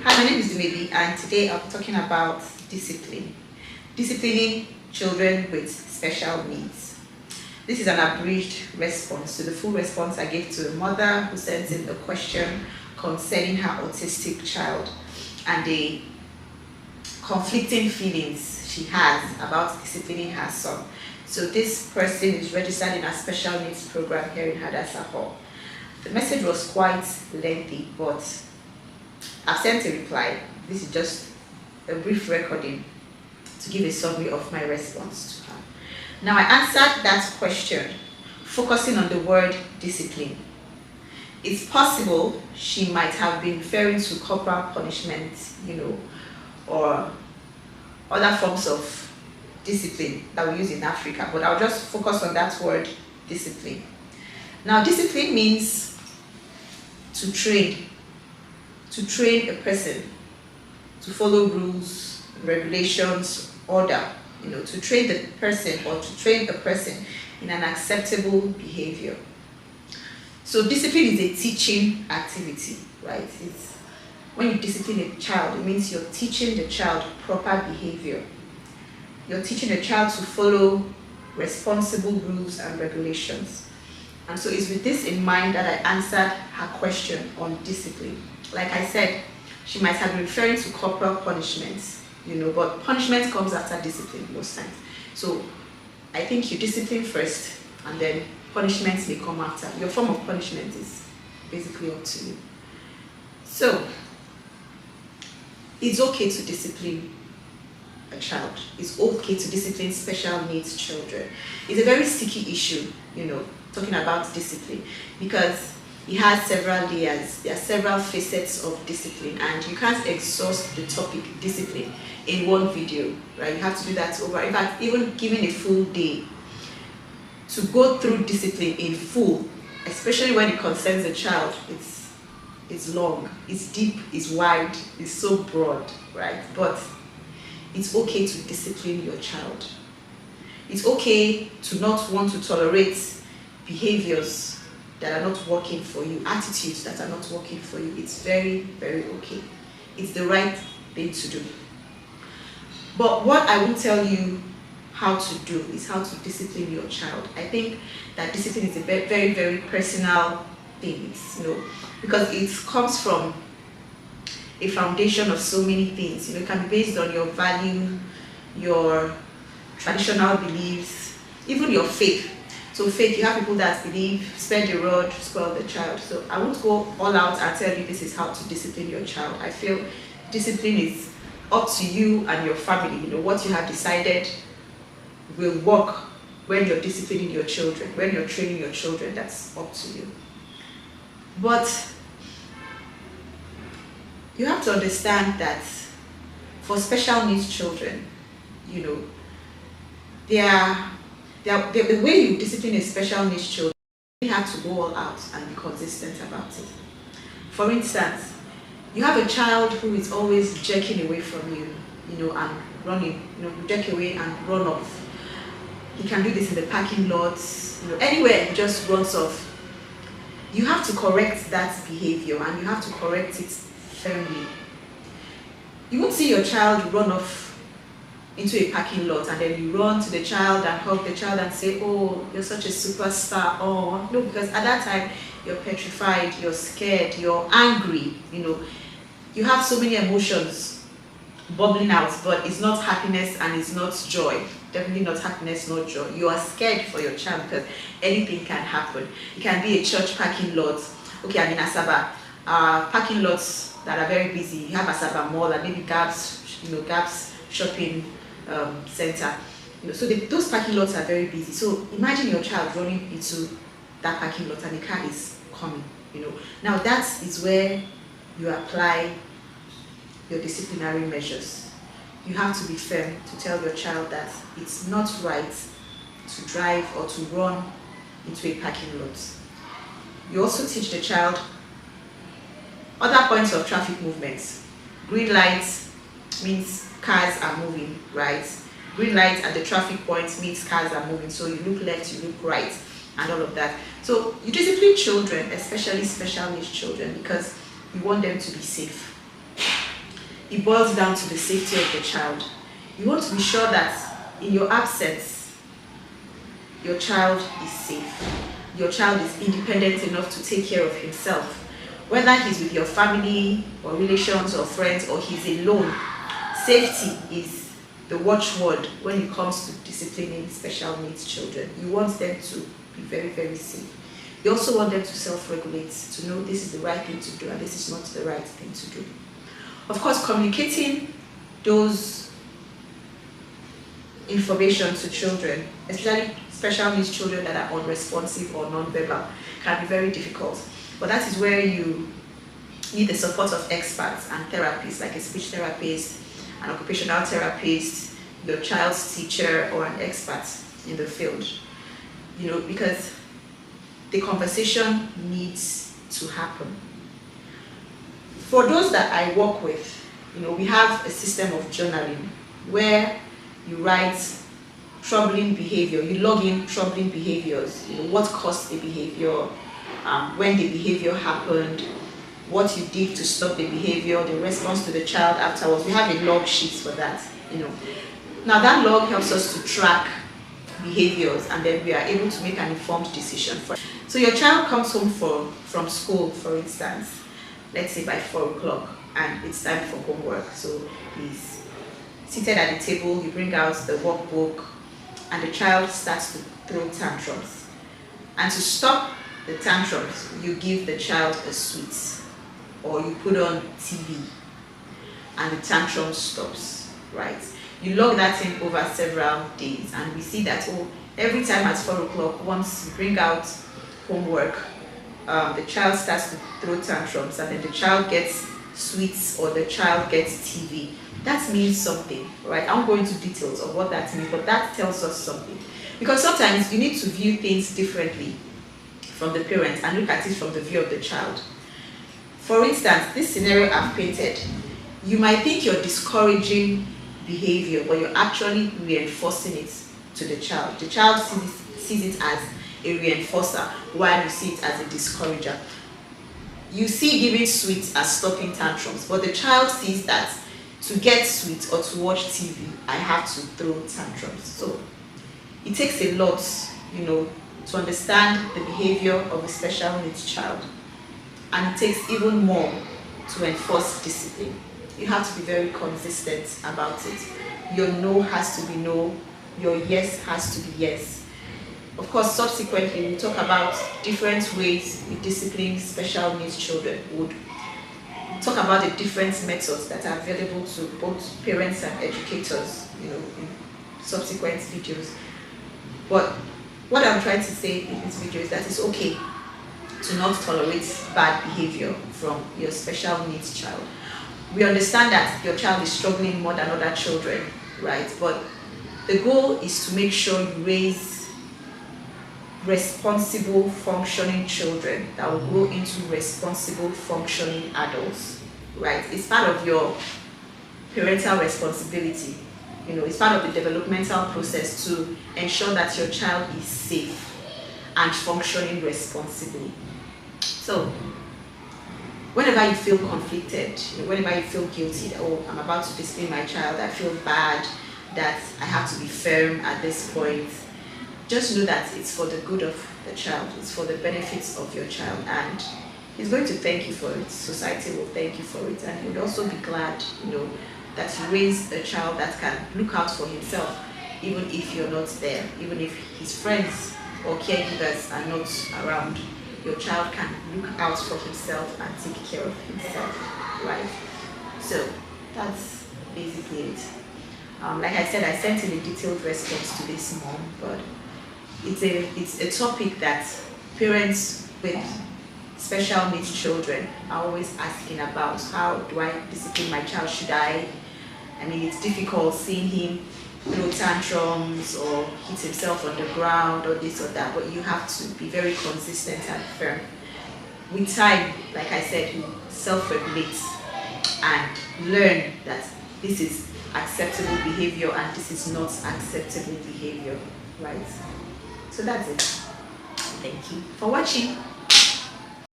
Hi, my name is Dumebi, and today I'm talking about discipline. Disciplining children with special needs. This is an abridged response to the full response I gave to a mother who sent in a question concerning her autistic child and the conflicting feelings she has about disciplining her son. So this person is registered in a special needs program here in Hadassah Hall. The message was quite lengthy, but I've sent a reply. This is just a brief recording to give a summary of my response to her. Now, I answered that question focusing on the word discipline. It's possible she might have been referring to corporal punishment, or other forms of discipline that we use in Africa, but I'll just focus on that word discipline. Now, discipline means to train a person to follow rules, regulations, order, to train the person or to train a person in an acceptable behavior. So discipline is a teaching activity, right? It's when you discipline a child, it means you're teaching the child proper behavior. You're teaching the child to follow responsible rules and regulations. And so it's with this in mind that I answered her question on discipline. Like I said, she might have been referring to corporal punishments, but punishment comes after discipline most times. So I think you discipline first and then punishments may come after. Your form of punishment is basically up to you. So it's okay to discipline a child. It's okay to discipline special needs children. It's a very sticky issue, talking about discipline, because it has several layers. There are several facets of discipline, and you can't exhaust the topic discipline in one video, right? You have to do that over. In fact, even given a full day to go through discipline in full, especially when it concerns a child, it's long, it's deep, it's wide, it's so broad, right? But it's okay to discipline your child. It's okay to not want to tolerate behaviors that are not working for you, attitudes that are not working for you. It's very, very okay. It's the right thing to do. But what I will tell you how to do is how to discipline your child. I think that discipline is a very, very personal thing, because it comes from a foundation of so many things. It can be based on your value, your traditional beliefs, even your faith. So faith, you have people that believe, spare the rod, spoil the child. So I won't go all out and tell you this is how to discipline your child. I feel discipline is up to you and your family. What you have decided will work when you're disciplining your children, when you're training your children, that's up to you. But you have to understand that for special needs children, the way you discipline a special needs child, you have to go all out and be consistent about it. For instance, you have a child who is always jerking away from you, and running, jerk away and run off. He can do this in the parking lots, anywhere he just runs off. You have to correct that behavior, and you have to correct it firmly. You won't see your child run off into a parking lot and then you run to the child and hug the child and say, "Oh, you're such a superstar." Oh, no, because at that time you're petrified, you're scared, you're angry, you have so many emotions bubbling out, but it's not happiness and it's not joy. Definitely not happiness, not joy. You are scared for your child because anything can happen. It can be a church parking lot. Okay, I'm in Asaba. Parking lots that are very busy. You have Asaba Mall and maybe Gabs shopping center. So those parking lots are very busy. So imagine your child running into that parking lot and the car is coming. Now that is where you apply your disciplinary measures. You have to be firm to tell your child that it's not right to drive or to run into a parking lot. You also teach the child other points of traffic movements. Green lights means cars are moving, right? Green light at the traffic point means cars are moving. So you look left, you look right, and all of that. So you discipline children, especially special needs children, because you want them to be safe. it boils down to the safety of the child. You want to be sure that in your absence, your child is safe. Your child is independent enough to take care of himself. Whether he's with your family or relations or friends or he's alone, safety is the watchword when it comes to disciplining special needs children. You want them to be very, very safe. You also want them to self-regulate, to know this is the right thing to do and this is not the right thing to do. Of course, communicating those information to children, especially special needs children that are unresponsive or non-verbal, can be very difficult. But that is where you need the support of experts and therapists, like a speech therapist, an occupational therapist, your child's teacher, or an expert in the field. Because the conversation needs to happen. For those that I work with, we have a system of journaling where you write troubling behavior, you log in troubling behaviors, what caused the behavior, when the behavior happened, what you did to stop the behavior, the response to the child afterwards. We have a log sheet for that, Now that log helps us to track behaviors, and then we are able to make an informed decision. So your child comes home from school, for instance, let's say by 4 o'clock, and it's time for homework. So he's seated at the table, you bring out the workbook, and the child starts to throw tantrums. And to stop the tantrums, you give the child a sweet, or you put on TV, and the tantrum stops, right? You log that in over several days, and we see that every time at 4 o'clock, once you bring out homework, the child starts to throw tantrums, and then the child gets sweets or the child gets TV. That means something, right? I won't go into details of what that means, but that tells us something. Because sometimes you need to view things differently from the parent and look at it from the view of the child. For instance, this scenario I've painted, you might think you're discouraging behavior, but you're actually reinforcing it to the child. The child sees it as a reinforcer, while you see it as a discourager. You see giving sweets as stopping tantrums, but the child sees that to get sweets or to watch TV, I have to throw tantrums. So it takes a lot, to understand the behavior of a special needs child. And it takes even more to enforce discipline. You have to be very consistent about it. Your no has to be no, your yes has to be yes. Of course, subsequently, we'll talk about different ways we discipline special needs children. We'll talk about the different methods that are available to both parents and educators, in subsequent videos. But what I'm trying to say in this video is that it's okay to not tolerate bad behavior from your special needs child. We understand that your child is struggling more than other children, right? But the goal is to make sure you raise responsible, functioning children that will grow into responsible, functioning adults, right? It's part of your parental responsibility. It's part of the developmental process to ensure that your child is safe and functioning responsibly. So, whenever you feel conflicted, whenever you feel guilty, I'm about to discipline my child, I feel bad, that I have to be firm at this point, just know that it's for the good of the child, it's for the benefits of your child, and he's going to thank you for it, society will thank you for it, and he'll also be glad, that you raised a child that can look out for himself, even if you're not there, even if his friends or caregivers are not around. Your child can look out for himself and take care of himself, right? So that's basically it. Like I said, I sent in a detailed response to this mom, but it's a topic that parents with special needs children are always asking about. How do I discipline my child? Should I mean, it's difficult seeing him throw tantrums or hit himself on the ground or this or that, but you have to be very consistent and firm. With time, like I said, you self-regulate and learn that this is acceptable behavior and this is not acceptable behavior, right? So that's it. Thank you for watching.